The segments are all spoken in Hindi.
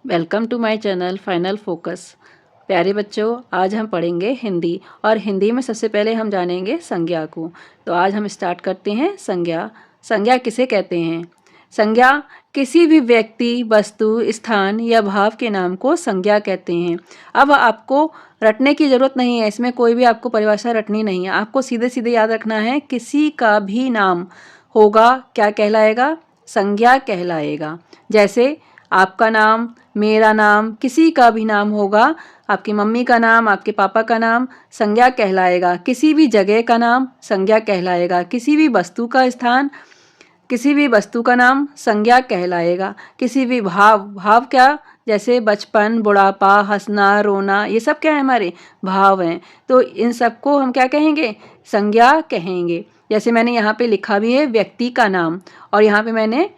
Welcome to my channel final focus. प्यारे बच्चों, आज हम पढ़ेंगे हिंदी और हिंदी में सबसे पहले हम जानेंगे संज्ञा को। तो आज हम स्टार्ट करते हैं संज्ञा। संज्ञा किसे कहते हैं? संज्ञा किसी भी व्यक्ति, वस्तु, स्थान या भाव के नाम को संज्ञा कहते हैं। अब आपको रटने की ज़रूरत नहीं है, इसमें कोई भी आपको परिभाषा रटनी नहीं है। आपको सीधे सीधे याद रखना है, किसी का भी नाम होगा क्या कहलाएगा? संज्ञा कहलाएगा। जैसे आपका नाम, मेरा नाम, किसी का भी नाम होगा, आपकी मम्मी का नाम, आपके पापा का नाम संज्ञा कहलाएगा। किसी भी जगह का नाम संज्ञा कहलाएगा। किसी भी वस्तु का स्थान, किसी भी वस्तु का नाम संज्ञा कहलाएगा। किसी भी भाव क्या? जैसे बचपन, बुढ़ापा, हंसना, रोना, ये सब क्या है? हमारे भाव हैं। तो इन सबको हम क्या कहेंगे? संज्ञा कहेंगे। जैसे मैंने यहाँ पे लिखा भी है व्यक्ति का नाम और यहाँ पे मैंने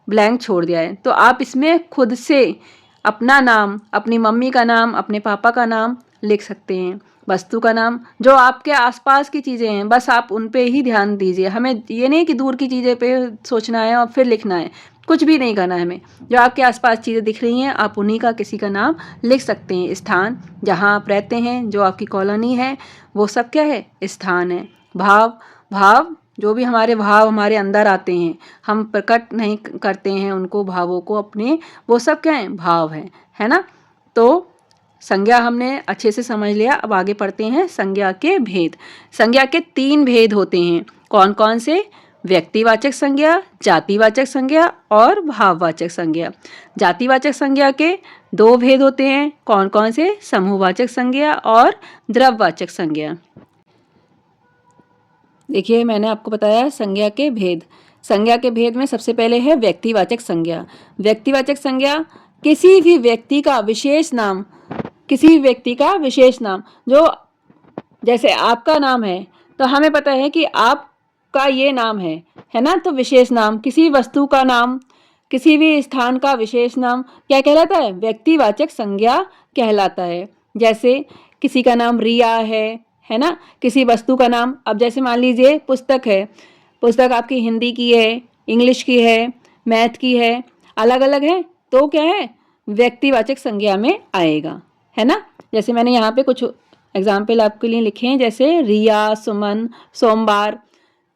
ब्लैंक छोड़ दिया है। तो आप इसमें खुद से अपना नाम, अपनी मम्मी का नाम, अपने पापा का नाम लिख सकते हैं। वस्तु का नाम, जो आपके आसपास की चीज़ें हैं बस आप उन पे ही ध्यान दीजिए। हमें ये नहीं कि दूर की चीज़ें पे सोचना है और फिर लिखना है, कुछ भी नहीं करना है हमें। जो आपके आसपास चीज़ें दिख रही हैं आप उन्हीं का किसी का नाम लिख सकते हैं। स्थान, जहाँ आप रहते हैं, जो आपकी कॉलोनी है, वो सब क्या है? स्थान है। भाव जो भी हमारे भाव हमारे अंदर आते हैं, हम प्रकट नहीं करते हैं उनको, भावों को अपने, वो सब क्या हैं? भाव हैं, है ना। तो संज्ञा हमने अच्छे से समझ लिया। अब आगे पढ़ते हैं संज्ञा के भेद। संज्ञा के 3 भेद होते हैं। कौन कौन से? व्यक्तिवाचक संज्ञा, जातिवाचक संज्ञा और भाववाचक संज्ञा। जातिवाचक संज्ञा के 2 भेद होते हैं। कौन कौन से? समूहवाचक संज्ञा और द्रव्यवाचक संज्ञा। देखिए, मैंने आपको बताया संज्ञा के भेद। संज्ञा के भेद में सबसे पहले है व्यक्तिवाचक संज्ञा। व्यक्तिवाचक संज्ञा किसी भी व्यक्ति का विशेष नाम, किसी भी व्यक्ति का विशेष नाम, जो जैसे आपका नाम है तो हमें पता है कि आपका ये नाम है ना। तो विशेष नाम, किसी वस्तु का नाम, किसी भी स्थान का विशेष नाम क्या कहलाता है? व्यक्तिवाचक संज्ञा कहलाता है। जैसे किसी का नाम रिया है ना। किसी वस्तु का नाम, अब जैसे मान लीजिए पुस्तक है, पुस्तक आपकी हिंदी की है, इंग्लिश की है, मैथ की है, अलग अलग है, तो क्या है? व्यक्तिवाचक संज्ञा में आएगा, है ना। जैसे मैंने यहाँ पे कुछ एग्जाम्पल आपके लिए लिखे हैं, जैसे रिया, सुमन, सोमवार,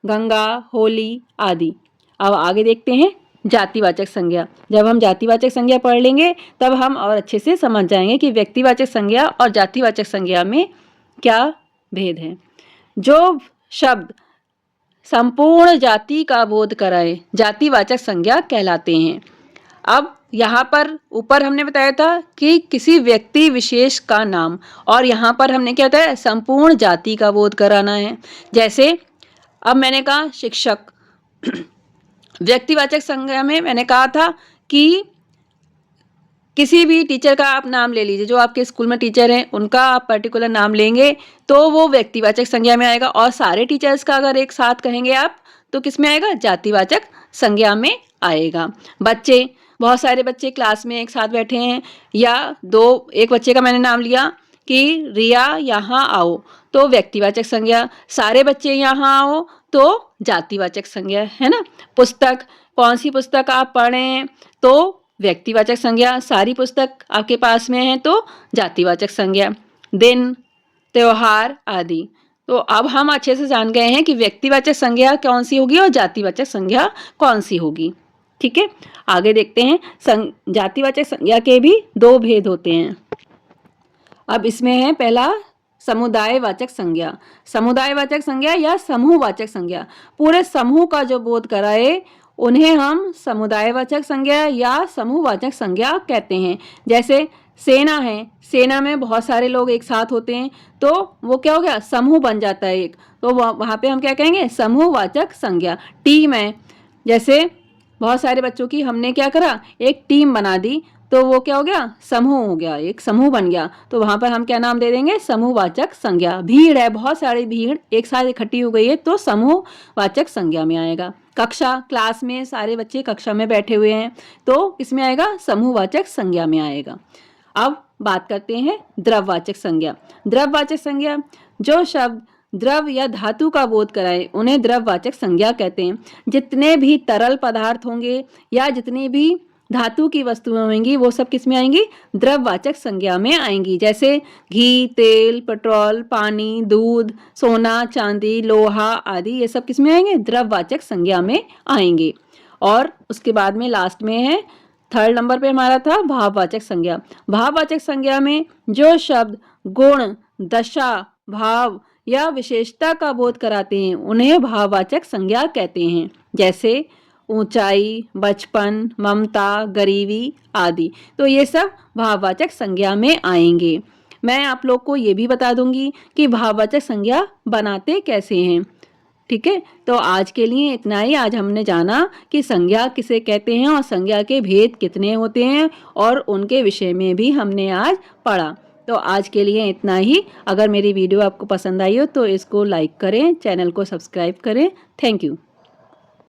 गंगा, होली आदि। अब आगे देखते हैं जातिवाचक संज्ञा। जब हम जातिवाचक संज्ञा पढ़ लेंगे तब हम और अच्छे से समझ जाएंगे कि व्यक्तिवाचक संज्ञा और जातिवाचक संज्ञा में क्या भेद है। जो शब्द संपूर्ण जाति का बोध कराए जातिवाचक संज्ञा कहलाते हैं। अब यहाँ पर ऊपर हमने बताया था कि किसी व्यक्ति विशेष का नाम, और यहाँ पर हमने क्या बताया? संपूर्ण जाति का बोध कराना है। जैसे अब मैंने कहा शिक्षक। व्यक्तिवाचक संज्ञा में मैंने कहा था कि किसी भी टीचर का आप नाम ले लीजिए, जो आपके स्कूल में टीचर हैं उनका आप पर्टिकुलर नाम लेंगे तो वो व्यक्तिवाचक संज्ञा में आएगा। और सारे टीचर्स का अगर एक साथ कहेंगे आप तो किस में आएगा? जातिवाचक संज्ञा में आएगा। बच्चे, बहुत सारे बच्चे क्लास में एक साथ बैठे हैं, या एक बच्चे का मैंने नाम लिया कि रिया यहाँ आओ, तो व्यक्तिवाचक संज्ञा। सारे बच्चे यहाँ आओ तो जातिवाचक संज्ञा, है ना। पुस्तक, कौन सी पुस्तक आप पढ़ रहे हैं तो व्यक्तिवाचक संज्ञा। सारी पुस्तक आपके पास में है तो जातिवाचक संज्ञा। दिन, त्योहार आदि। तो अब हम अच्छे से जान गए हैं कि व्यक्तिवाचक संज्ञा कौन सी होगी और जातिवाचक संज्ञा कौन सी होगी। ठीक है, आगे देखते हैं। जातिवाचक संज्ञा के भी 2 भेद होते हैं। अब इसमें है पहला समुदायवाचक संज्ञा। समुदायवाचक संज्ञा या समूहवाचक संज्ञा, पूरे समूह का जो बोध कराए उन्हें हम समुदायवाचक संज्ञा या समूहवाचक संज्ञा कहते हैं। जैसे सेना है, सेना में बहुत सारे लोग एक साथ होते हैं तो वो क्या हो गया? समूह बन जाता है एक, तो वहाँ पे हम क्या कहेंगे? समूहवाचक संज्ञा। टीम है, जैसे बहुत सारे बच्चों की हमने क्या करा? एक टीम बना दी, तो वो क्या हो गया? समूह हो गया, एक समूह बन गया, तो वहाँ पर हम क्या नाम दे देंगे? समूहवाचक संज्ञा। भीड़ है, बहुत सारी भीड़ एक साथ इकट्ठी हो गई है तो समूहवाचक संज्ञा में आएगा। कक्षा, क्लास में सारे बच्चे कक्षा में बैठे हुए हैं तो किसमें आएगा? समूहवाचक संज्ञा में आएगा। अब बात करते हैं द्रव्यवाचक संज्ञा। द्रव्यवाचक संज्ञा, जो शब्द द्रव या धातु का बोध कराए उन्हें द्रव्यवाचक संज्ञा कहते हैं। जितने भी तरल पदार्थ होंगे या जितनी भी धातु की वस्तुएं होंगी वो सब किस में आएंगी? द्रव्यवाचक संज्ञा में आएंगी। जैसे घी, तेल, पेट्रोल, पानी, दूध, सोना, चांदी, लोहा आदि ये सब किस में आएंगे? द्रव्यवाचक संज्ञा में आएंगे। और उसके बाद में लास्ट में है 3rd नंबर पे हमारा था भाववाचक संज्ञा। भाववाचक संज्ञा में जो शब्द गुण, दशा, भाव या विशेषता का बोध कराते हैं उन्हें भाववाचक संज्ञा कहते हैं। जैसे ऊंचाई, बचपन, ममता, गरीबी आदि। तो ये सब भाववाचक संज्ञा में आएंगे। मैं आप लोग को ये भी बता दूंगी कि भाववाचक संज्ञा बनाते कैसे हैं। ठीक है, तो आज के लिए इतना ही। आज हमने जाना कि संज्ञा किसे कहते हैं और संज्ञा के भेद कितने होते हैं और उनके विषय में भी हमने आज पढ़ा। तो आज के लिए इतना ही। अगर मेरी वीडियो आपको पसंद आई हो तो इसको लाइक करें, चैनल को सब्सक्राइब करें। Thank you.